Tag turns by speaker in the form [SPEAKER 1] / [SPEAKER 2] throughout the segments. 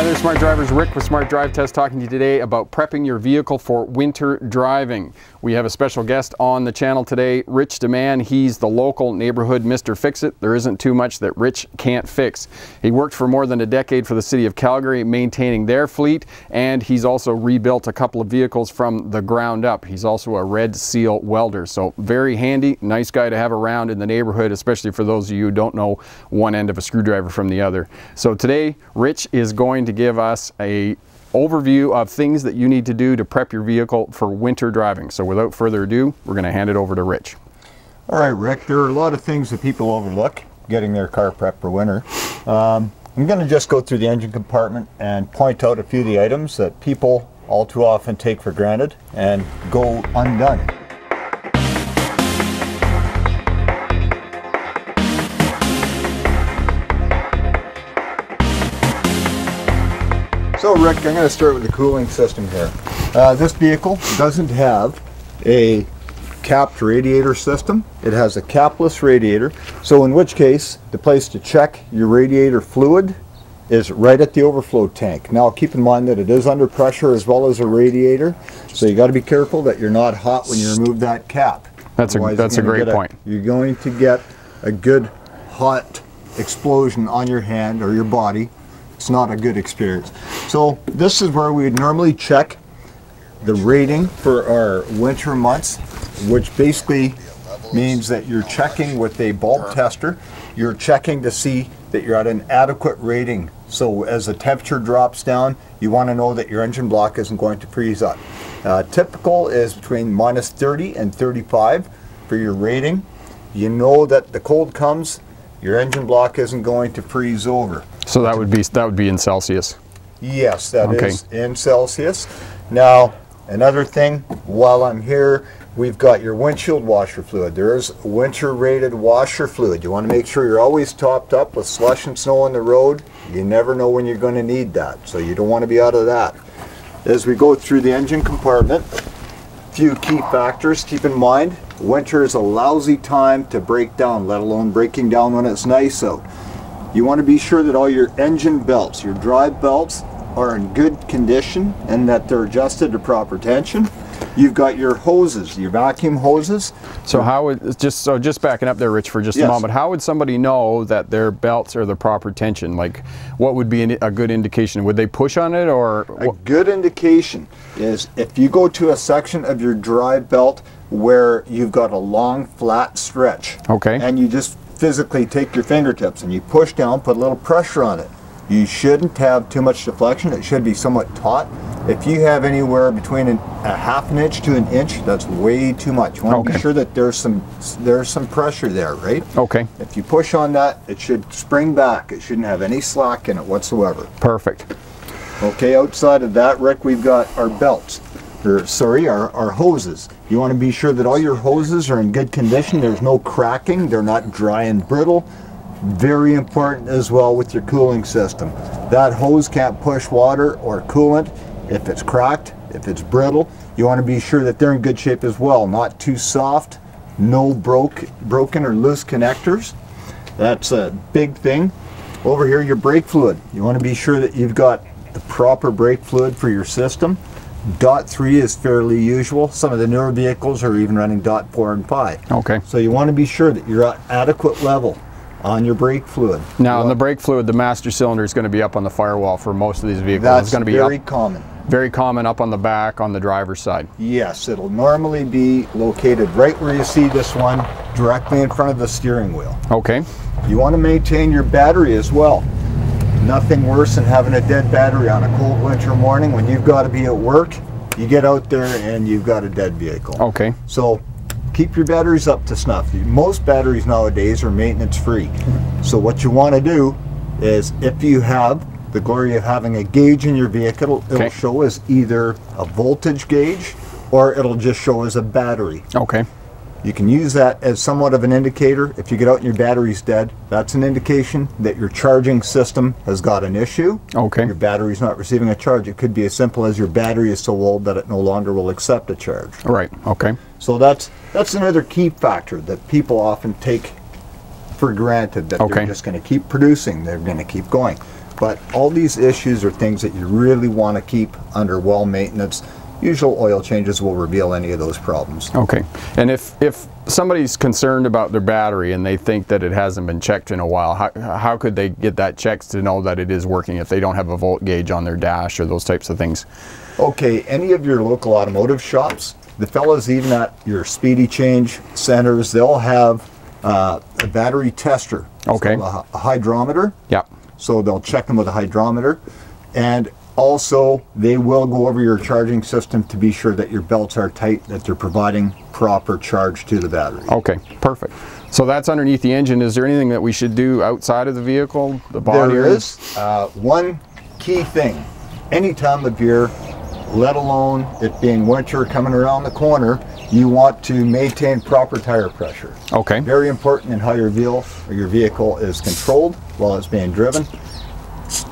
[SPEAKER 1] Hi there, Smart Drivers. Rick with Smart Drive Test talking to you today about prepping your vehicle for winter driving. We have a special guest on the channel today, Rich DeMann. He's the local neighborhood Mr. Fix-It. There isn't too much that Rich can't fix. He worked for more than a decade for the city of Calgary maintaining their fleet, and he's also rebuilt a couple of vehicles from the ground up. He's also a red seal welder, so very handy, nice guy to have around in the neighborhood, especially for those of you who don't know one end of a screwdriver from the other. So today, Rich is going to give us a overview of things that you need to do to prep your vehicle for winter driving. So without further ado, we're going to hand it over to Rich.
[SPEAKER 2] All right, Rick, there are a lot of things that people overlook getting their car prepped for winter. I'm going to just go through the engine compartment and point out a few of the items that people all too often take for granted and go undone. So Rick, I'm going to start with the cooling system here. This vehicle doesn't have a capped radiator system. It has a capless radiator. So in which case, the place to check your radiator fluid is right at the overflow tank. Now keep in mind that it is under pressure as well as a radiator. So you got to be careful that you're not hot when you remove that cap.
[SPEAKER 1] That's a great point.
[SPEAKER 2] You're going to get a good hot explosion on your hand or your body. It's not a good experience. So this is where we would normally check the rating for our winter months, which basically means that you're checking with a bulb tester. You're checking to see that you're at an adequate rating. So as the temperature drops down, you want to know that your engine block isn't going to freeze up. Typical is between minus 30 and 35 for your rating. You know that the cold comes, your engine block isn't going to freeze over.
[SPEAKER 1] So that would be in Celsius.
[SPEAKER 2] Yes, that is in Celsius. Now, another thing, while I'm here, we've got your windshield washer fluid. There is winter rated washer fluid. You want to make sure you're always topped up with slush and snow on the road. You never know when you're going to need that, so you don't want to be out of that. As we go through the engine compartment, a few key factors. Keep in mind, winter is a lousy time to break down, let alone breaking down when it's nice out. You want to be sure that all your engine belts, your drive belts, are in good condition and that they're adjusted to proper tension. You've got your hoses, your vacuum hoses.
[SPEAKER 1] So how would, just backing up there, Rich, for just a moment, how would somebody know that their belts are the proper tension? Like, what would be a good indication? Would they push on it, or?
[SPEAKER 2] A good indication is if you go to a section of your drive belt where you've got a long flat stretch, and you just physically take your fingertips and you push down, put a little pressure on it. You shouldn't have too much deflection. It should be somewhat taut. If you have anywhere between a half an inch to an inch, that's way too much. You want to be sure that there's some pressure there, right?
[SPEAKER 1] Okay.
[SPEAKER 2] If you push on that, it should spring back. It shouldn't have any slack in it whatsoever.
[SPEAKER 1] Perfect.
[SPEAKER 2] Okay, outside of that, Rick, we've got our belts. Our hoses. You want to be sure that all your hoses are in good condition. There's no cracking. They're not dry and brittle. Very important as well with your cooling system. That hose can't push water or coolant if it's cracked, if it's brittle. You want to be sure that they're in good shape as well. Not too soft, no broken or loose connectors. That's a big thing. Over here, your brake fluid. You want to be sure that you've got the proper brake fluid for your system. .3 is fairly usual. Some of the newer vehicles are even running .4 and 5. Okay. So you want to be sure that you're at adequate level on your brake fluid.
[SPEAKER 1] Now, on the brake fluid, the master cylinder is going to be up on the firewall for most of these vehicles.
[SPEAKER 2] That's
[SPEAKER 1] going to be
[SPEAKER 2] very common.
[SPEAKER 1] Very common up on the back on the driver's side.
[SPEAKER 2] Yes, it'll normally be located right where you see this one, directly in front of the steering wheel. Okay. You want to maintain your battery as well. Nothing worse than having a dead battery on a cold winter morning when you've got to be at work. You get out there and you've got a dead vehicle. Okay. So keep your batteries up to snuff. Most batteries nowadays are maintenance free. So what you want to do is, if you have the glory of having a gauge in your vehicle, it'll show as either a voltage gauge or it'll just show as a battery. Okay. You can use that as somewhat of an indicator. If you get out and your battery's dead, that's an indication that your charging system has got an issue. Okay. Your battery's not receiving a charge. It could be as simple as your battery is so old that it no longer will accept a charge. Right. Okay. So that's another key factor that people often take for granted that they're just going to keep producing, they're going to keep going. But all these issues are things that you really want to keep under well maintenance. Usual oil changes will reveal any of those problems.
[SPEAKER 1] Okay. And if somebody's concerned about their battery and they think that it hasn't been checked in a while, how could they get that checked to know that it is working if they don't have a volt gauge on their dash or those types of things? Okay,
[SPEAKER 2] any of your local automotive shops, the fellas even at your speedy change centers, they'll have a battery tester.
[SPEAKER 1] Okay.
[SPEAKER 2] So a hydrometer.
[SPEAKER 1] Yeah.
[SPEAKER 2] So they'll check them with a hydrometer. And also, they will go over your charging system to be sure that your belts are tight, that they're providing proper charge to the battery.
[SPEAKER 1] Okay, perfect. So that's underneath the engine. Is there anything that we should do outside of the vehicle, the body?
[SPEAKER 2] There is. One key thing, any time of year, let alone it being winter coming around the corner, you want to maintain proper tire pressure.
[SPEAKER 1] Okay.
[SPEAKER 2] Very important in how your vehicle is controlled while it's being driven.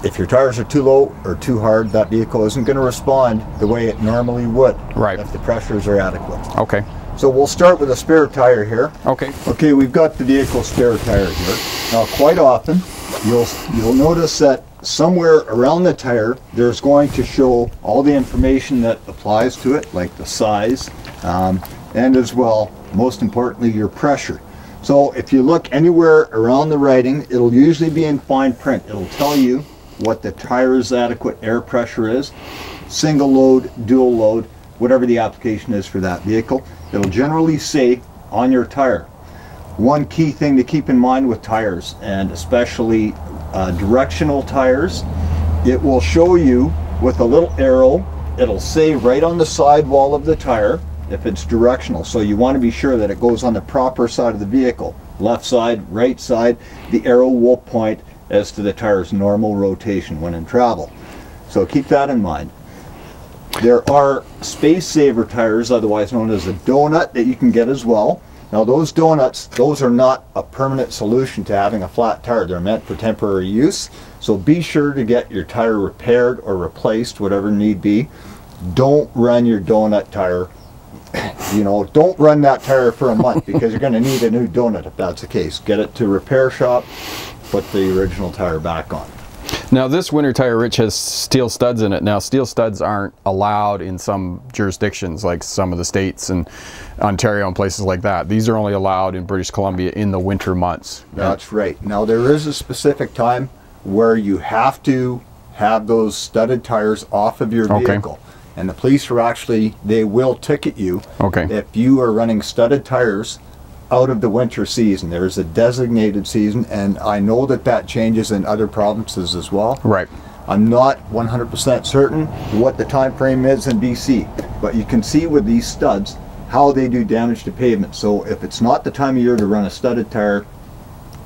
[SPEAKER 2] If your tires are too low or too hard, that vehicle isn't going to respond the way it normally would.
[SPEAKER 1] Right.
[SPEAKER 2] If the pressures are adequate.
[SPEAKER 1] Okay.
[SPEAKER 2] So we'll start with a spare tire here.
[SPEAKER 1] Okay.
[SPEAKER 2] Okay, we've got the vehicle spare tire here. Now, quite often, you'll notice that somewhere around the tire, there's going to show all the information that applies to it, like the size, and as well, most importantly, your pressure. So if you look anywhere around the writing, it'll usually be in fine print. It'll tell you what the tire's adequate air pressure is, single load, dual load, whatever the application is for that vehicle. It'll generally say on your tire. One key thing to keep in mind with tires, and especially directional tires, it will show you with a little arrow. It'll say right on the sidewall of the tire if it's directional. So you want to be sure that it goes on the proper side of the vehicle. Left side, right side, the arrow will point as to the tire's normal rotation when in travel. So keep that in mind. There are space saver tires, otherwise known as a donut, that you can get as well. Now those donuts, those are not a permanent solution to having a flat tire. They're meant for temporary use. So be sure to get your tire repaired or replaced, whatever need be. Don't run your donut tire. You know, don't run that tire for a month because you're going to need a new donut if that's the case. Get it to a repair shop, put the original tire back on.
[SPEAKER 1] Now this winter tire, Rich, has steel studs in it. Now steel studs aren't allowed in some jurisdictions like some of the states and Ontario and places like that. These are only allowed in British Columbia in the winter months.
[SPEAKER 2] That's right. Now there is a specific time where you have to have those studded tires off of your vehicle. Okay. And the police are actually, they will ticket you if you are running studded tires out of the winter season. There's a designated season, and I know that that changes in other provinces as well.
[SPEAKER 1] Right.
[SPEAKER 2] I'm not 100% certain what the time frame is in BC, but you can see with these studs how they do damage to pavement. So if it's not the time of year to run a studded tire,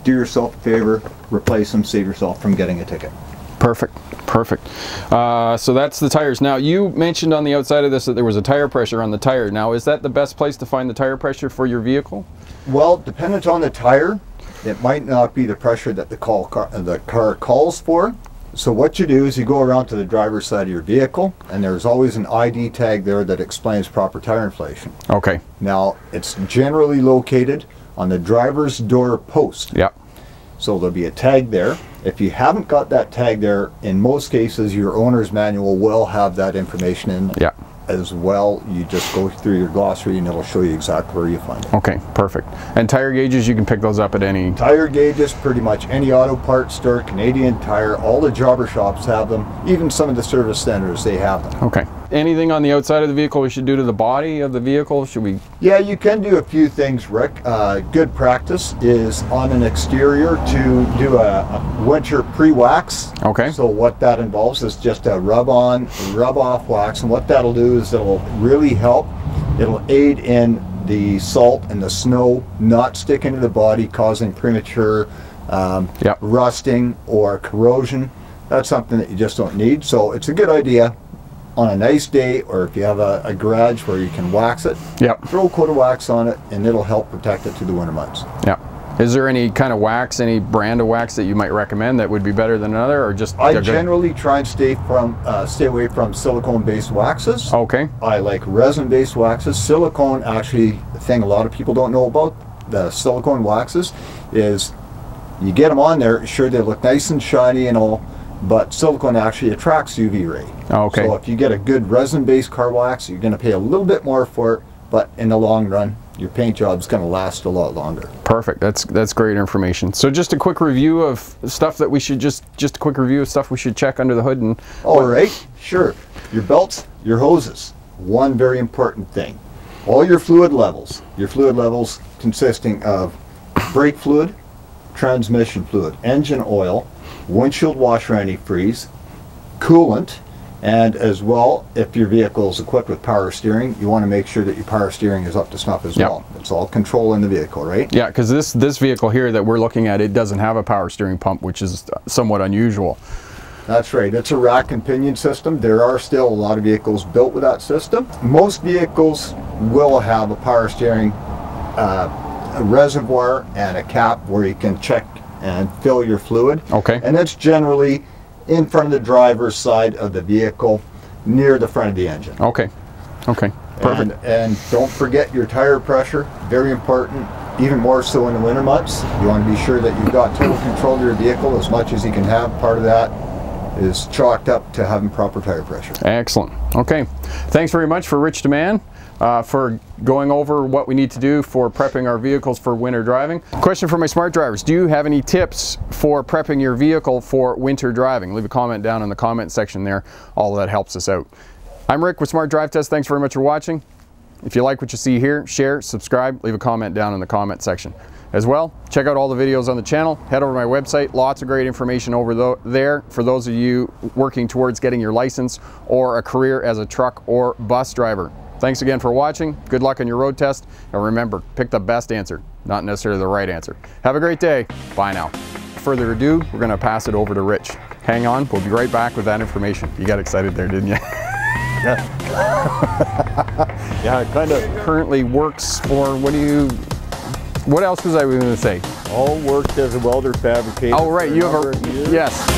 [SPEAKER 2] do yourself a favor, replace them, save yourself from getting a ticket.
[SPEAKER 1] Perfect, perfect. So that's the tires. Now you mentioned on the outside of this that there was a tire pressure on the tire. Now is that the best place to find the tire pressure for your vehicle?
[SPEAKER 2] Well, dependent on the tire, it might not be the pressure that the car calls for. So what you do is you go around to the driver's side of your vehicle, and there's always an ID tag there that explains proper tire inflation.
[SPEAKER 1] Okay.
[SPEAKER 2] Now it's generally located on the driver's door post.
[SPEAKER 1] Yeah.
[SPEAKER 2] So there'll be a tag there. If you haven't got that tag there, in most cases your owner's manual will have that information in as well. You just go through your glossary and it'll show you exactly where you find it.
[SPEAKER 1] Okay, perfect. And tire gauges, you can pick those up at any...
[SPEAKER 2] Tire gauges, pretty much any auto parts store, Canadian Tire, all the jobber shops have them. Even some of the service centers, they have them.
[SPEAKER 1] Okay. Anything on the outside of the vehicle we should do to the body of the vehicle? Should we...
[SPEAKER 2] Yeah, you can do a few things, Rick. Good practice is on an exterior to do a winter pre-wax.
[SPEAKER 1] Okay.
[SPEAKER 2] So what that involves is just a rub-on, rub-off wax, and what that'll do is it'll really help. It'll aid in the salt and the snow not sticking to the body, causing premature rusting or corrosion. That's something that you just don't need. So it's a good idea on a nice day, or if you have a garage where you can wax it, throw a coat of wax on it and it'll help protect it through the winter months. Yeah.
[SPEAKER 1] Is there any kind of wax, any brand of wax that you might recommend that would be better than another, or just...
[SPEAKER 2] I generally try and stay away from silicone-based waxes.
[SPEAKER 1] Okay.
[SPEAKER 2] I like resin-based waxes. Silicone, actually, the thing a lot of people don't know about the silicone waxes is You get them on there, sure, they look nice and shiny and all, but silicone actually attracts UV ray.
[SPEAKER 1] Okay.
[SPEAKER 2] So if you get a good resin-based car wax, you're going to pay a little bit more for it, but in the long run, your paint job is going to last a lot longer.
[SPEAKER 1] Perfect. That's great information. So just a quick review of stuff that we should just a quick review of stuff we should check under the hood. And
[SPEAKER 2] all right, sure. Your belts, your hoses. One very important thing. All your fluid levels. Your fluid levels consisting of brake fluid, transmission fluid, engine oil, windshield washer antifreeze, coolant, and as well, if your vehicle is equipped with power steering, you want to make sure that your power steering is up to snuff as well. It's all control in the vehicle, right?
[SPEAKER 1] Yeah, because this vehicle here that we're looking at, it doesn't have a power steering pump, which is somewhat unusual.
[SPEAKER 2] That's right. It's a rack and pinion system. There are still a lot of vehicles built with that system. Most vehicles will have a power steering a reservoir and a cap where you can check and fill your fluid.
[SPEAKER 1] Okay.
[SPEAKER 2] And that's generally in front of the driver's side of the vehicle, near the front of the engine.
[SPEAKER 1] Okay. Okay. Perfect.
[SPEAKER 2] And don't forget your tire pressure, very important, even more so in the winter months. You want to be sure that you've got total control of your vehicle as much as you can have. Part of that is chalked up to having proper tire pressure.
[SPEAKER 1] Excellent. Okay. Thanks very much for Rich DeMann. For going over what we need to do for prepping our vehicles for winter driving. Question for my smart drivers: do you have any tips for prepping your vehicle for winter driving? Leave a comment down in the comment section there. All of that helps us out. I'm Rick with Smart Drive Test. Thanks very much for watching. If you like what you see here, share, subscribe, leave a comment down in the comment section. As well, check out all the videos on the channel. Head over to my website. Lots of great information over there for those of you working towards getting your license or a career as a truck or bus driver. Thanks again for watching. Good luck on your road test. And remember, pick the best answer, not necessarily the right answer. Have a great day. Bye now. Further ado, we're going to pass it over to Rich. Hang on, we'll be right back with that information. You got excited there, didn't you?
[SPEAKER 2] Yeah. Yeah, it kind of
[SPEAKER 1] currently works for, what else was I going to say?
[SPEAKER 2] all worked as a welder fabricator.
[SPEAKER 1] Oh, right, you have a, yes.